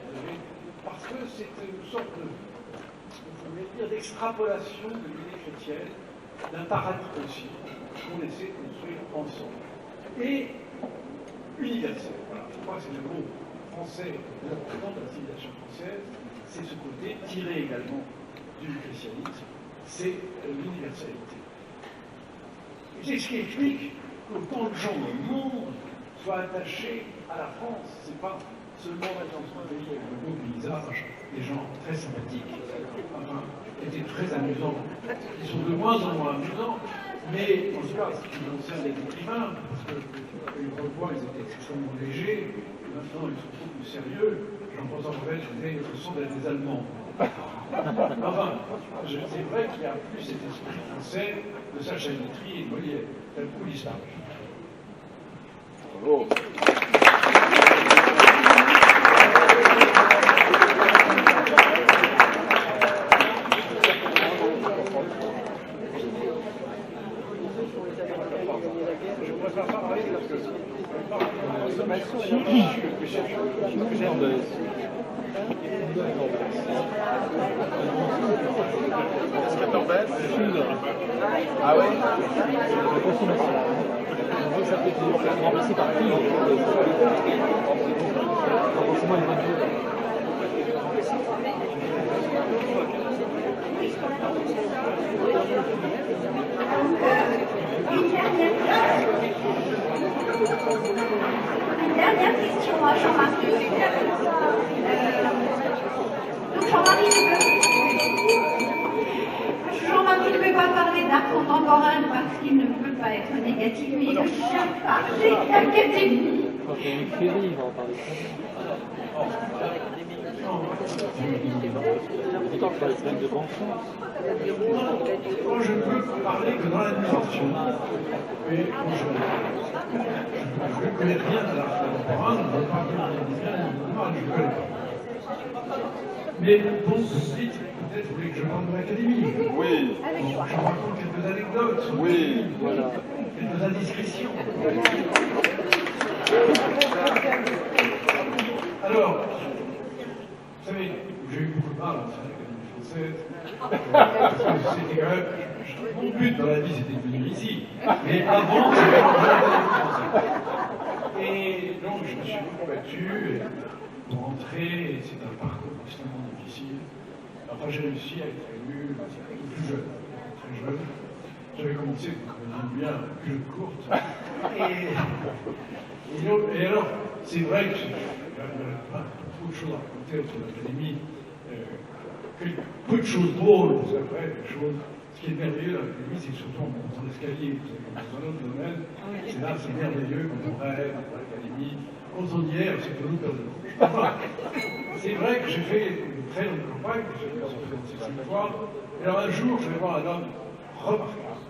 parce que c'est une sorte d'extrapolation de l'idée chrétienne, d'un paradis possible qu'on essaie de construire ensemble. Et universel. Voilà, je crois que c'est le mot français représentant de la civilisation française, c'est ce côté tiré également du christianisme, c'est l'universalité. Et c'est ce qui explique qu'autant de gens dans le monde soient attachés à la France. C'est pas seulement être dans un pays avec de beaux paysages, des gens très sympathiques, enfin, étaient très amusants. Ils sont de moins en moins amusants, mais en tout cas, ce qui concerne les écrivains, parce que autrefois ils étaient extrêmement légers, maintenant ils sont beaucoup plus sérieux. Jean-François Revel disait que ce sont des Allemands. Enfin, c'est vrai qu'il y a plus cet esprit français de Sacha Guitry et de Molière, qui a beaucoup disparu. Bravo. Je préfère pas parler parce que Est-ce que t'embêtes? Ah oui? La consommation. On veut ça peut être remplacé par qui? Forcément une bonne chose. Une dernière question à Jean-Marie. Donc Jean-Marie ne peut pas parler d'art contemporain parce qu'il ne peut pas être négatif, mais il vient parler d'académie. Quand il y a une féerie, il va en parler très bien. Pourtant, il faut les semaines de bon sens. Moi, je ne peux parler que dans l'administration. Et je ne connais rien de l'art contemporain, je ne veux pas dire je ne connais pas. Mais bon, ceci, peut-être vous voulez que je parle de l'académie. Oui. Bon, je raconte quelques anecdotes. Oui. Voilà. Quelques indiscrétions. Alors, vous savez, j'ai eu beaucoup de mal à faire l'Académie française. C'était quand même. Mon but dans la vie, c'était de venir ici. Mais avant, c'était l'Académie française. Et donc, je me suis beaucoup battu pour entrer, et c'est un parcours extrêmement difficile. Enfin, j'ai réussi à être élu plus jeune, très jeune. J'avais commencé, comme on dit bien, plus jeune courte. Et alors, c'est vrai que j'ai beaucoup de choses à raconter autour de l'Académie. Peu de choses drôles, parce qu'après, ce qui est merveilleux dans l'Académie, c'est surtout en montant l'escalier. Vous savez, dans un autre domaine, c'est là, c'est merveilleux quand on rêve dans l'Académie. Quand on y est, c'est pour nous perdre de rouge. Enfin, c'est vrai que j'ai fait une très longue campagne, que j'ai fait en 66 fois. Et alors un jour, je vais voir un homme remarquable,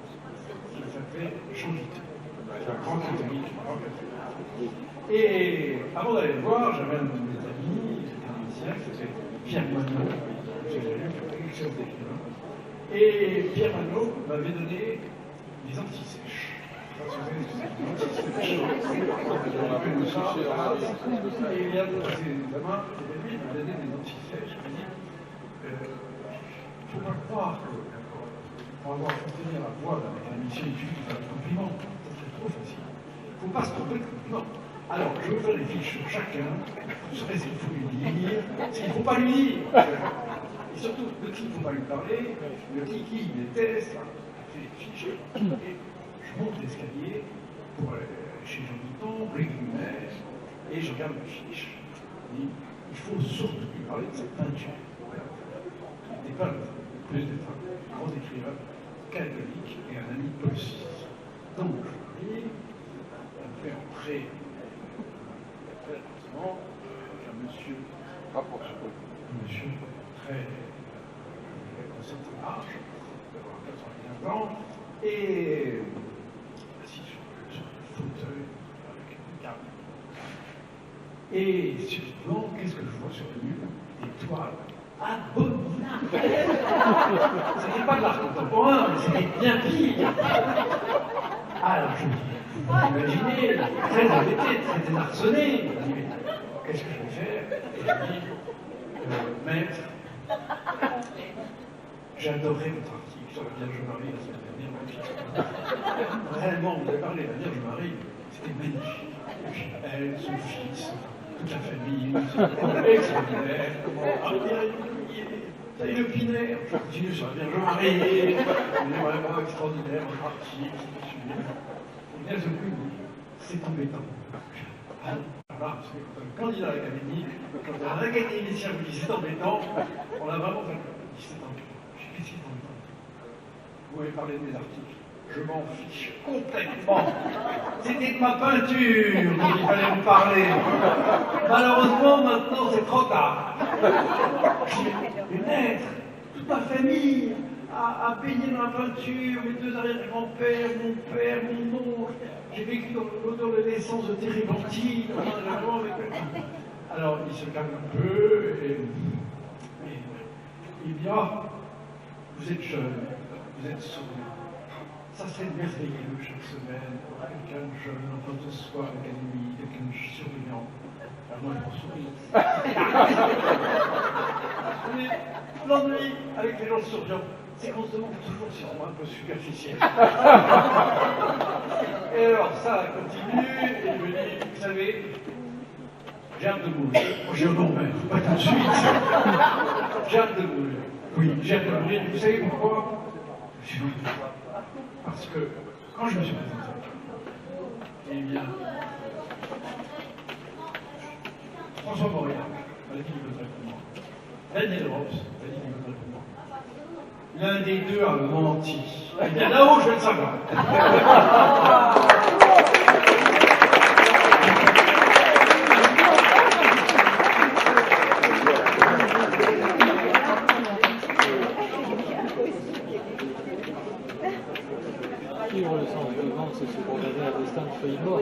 qui s'appelait Jean Guitry, un grand catholique, un grand catholique. Et avant d'aller le voir, j'avais un de mes amis, un qui s'appelait Pierre Manot, j'ai lu, excellent écrivain. Et Pierre Manot m'avait donné des antisèches. Et il y a de ses examens, et lui, il m'a donné des antisèches. Il m'a dit, il ne faut pas croire que, pour avoir obtenu la voix d'un académicien, il suffit de faire des compliments. C'est trop facile. Il ne faut pas se tromper de compliments. Alors, je vais vous faire des fiches sur chacun. Vous saurez ce qu'il faut lui dire, ce qu'il ne faut pas lui dire. Et surtout, de qui il ne faut pas lui parler, de qui il déteste. Je fais des fiches. Et je monte l'escalier pour aller chez Jean Guiton, Brick Lumet, et je regarde ma fiche. Je dis, il faut surtout lui parler de cette peinture. Il n'était pas plus d'être un grand écrivain catholique et un ami bolsiste. Donc, je lui fait entrer très rapidement un monsieur très concept large, d'avoir 95 ans, et assis sur le fauteuil avec une carte. Et subitement, qu'est-ce que je vois sur le mur? Des toiles abominables. C'était pas de l'art contemporain, mais c'était bien pire. Alors je me dis, vous imaginez, très embêté, très désarçonné. Je me dis, mais qu'est-ce que je vais faire? Et je dis, maître, j'adorais votre article sur la Vierge Marie la semaine dernière. Vraiment, vous avez parlé de la Vierge Marie, c'était magnifique. Et puis elle, son fils, toute la famille, c'est extraordinaire. Ça y est, le Pinaire, je continue sur la Vierge Marie, c'est vraiment extraordinaire, votre article, c'est sublime. Et bien, c'est embêtant. Voilà, parce que quand un candidat à l'académie, quand un académicien vous dit c'est embêtant, on a vraiment fait c'est embêtant. Qu'est-ce qui est embêtant? Vous m'avez parlé de mes articles. Je m'en fiche complètement. C'était de ma peinture dont il fallait vous parler. Malheureusement, maintenant, c'est trop tard. Mais maître, toute ma famille a baigné dans la peinture, mes deux arrière-grands-pères, mon père, mon oncle. J'ai vécu dans l'odeur de l'essence de térébenthine. Alors, il se calme un peu et il dit, ah, vous êtes jeune, vous êtes souriant. Ça serait merveilleux chaque semaine, quelqu'un de jeune, en face de soi à l'académie, quelqu'un de souriant. Alors moi, je souris. L'ennui avec les gens souriants, c'est qu'on se demande toujours si on est un peu superficiel. Et alors ça continue, et je me dis, vous savez, j'ai hâte de mourir. Je dis, non, mais pas tout de suite. J'ai hâte de mourir. Oui, j'ai hâte de mourir. Vous savez pourquoi? Je suis parce que quand je me suis présenté, eh bien, François Mauriac m'a dit qu'il voterait pour moi. Daniel Rops m'a dit qu'il voterait pour moi. L'un des deux a menti. Eh bien, là-haut, je vais le savoir. Suivre le sens de vent, c'est se condamner à destin de feuilles mortes.